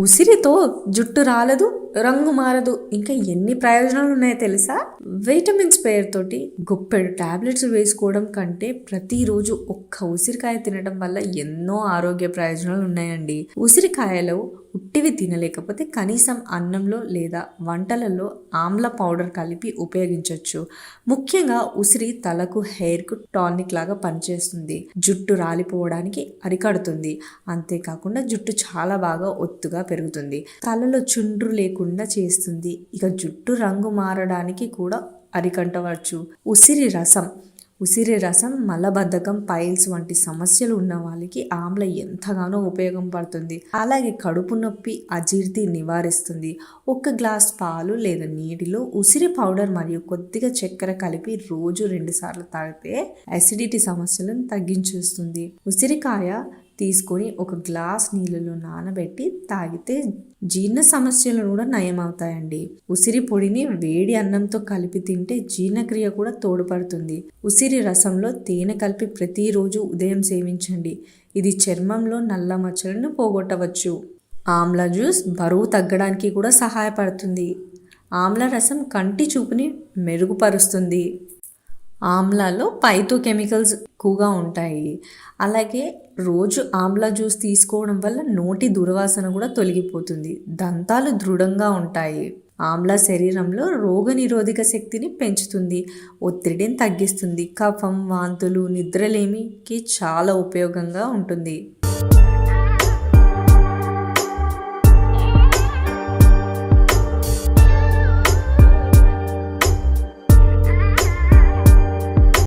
ఉసిరితో జుట్టు రాలదు, రంగు మారదు, ఇంకా ఎన్ని ప్రయోజనాలు ఉన్నాయో తెలుసా? విటమిన్స్ పేరుతోటి గొప్పెడు టాబ్లెట్స్ వేసుకోవడం కంటే ప్రతిరోజు ఒక్క ఉసిరికాయ తినడం వల్ల ఎన్నో ఆరోగ్య ప్రయోజనాలు ఉన్నాయండి. ఉసిరికాయలో ఉట్టివి తినలేకపోతే కనీసం అన్నంలో లేదా వంటలలో ఆమ్ల పౌడర్ కలిపి ఉపయోగించవచ్చు. ముఖ్యంగా ఉసిరి తలకు హెయిర్కు టానిక్ లాగా పనిచేస్తుంది, జుట్టు రాలిపోవడానికి అరికడుతుంది. అంతేకాకుండా జుట్టు చాలా బాగా ఒత్తుగా పెరుగుతుంది, తలలో చుండ్రు లేకుండా చేస్తుంది. ఇక జుట్టు రంగు మారడానికి కూడా అరికట్టవచ్చు. ఉసిరి రసం మలబద్ధకం, పైల్స్ వంటి సమస్యలు ఉన్న వాళ్ళకి ఆమ్ల ఎంతగానో ఉపయోగం పడుతుంది. అలాగే కడుపు నొప్పి, అజీర్తి నివారిస్తుంది. ఒక గ్లాస్ పాలు లేదా నీటిలో ఉసిరి పౌడర్ మరియు కొద్దిగా చక్కెర కలిపి రోజు 2 సార్లు తాగితే అసిడిటీ సమస్యలను తగ్గించేస్తుంది. ఉసిరికాయ తీసుకొని ఒక గ్లాస్ నీళ్ళలో నానబెట్టి తాగితే జీర్ణ సమస్యలు కూడా నయమవుతాయండి. ఉసిరి పొడిని వేడి అన్నంతో కలిపి తింటే జీర్ణక్రియ కూడా తోడ్పడుతుంది. ఉసిరి రసంలో తేనె కలిపి ప్రతిరోజు ఉదయం సేవించండి. ఇది చర్మంలో నల్ల మచ్చలను పోగొట్టవచ్చు. ఆమ్లా జ్యూస్ బరువు తగ్గడానికి కూడా సహాయపడుతుంది. ఆమ్ల రసం కంటి చూపుని మెరుగుపరుస్తుంది. ఆమ్లాలో పైతో కెమికల్స్ ఎక్కువగా ఉంటాయి. అలాగే రోజు ఆమ్లా జ్యూస్ తీసుకోవడం వల్ల నోటి దుర్వాసన కూడా తొలగిపోతుంది, దంతాలు దృఢంగా ఉంటాయి. ఆమ్లా శరీరంలో రోగనిరోధక శక్తిని పెంచుతుంది, ఒత్తిడిని తగ్గిస్తుంది, కఫం, వాంతులు, నిద్రలేమికి చాలా ఉపయోగంగా ఉంటుంది.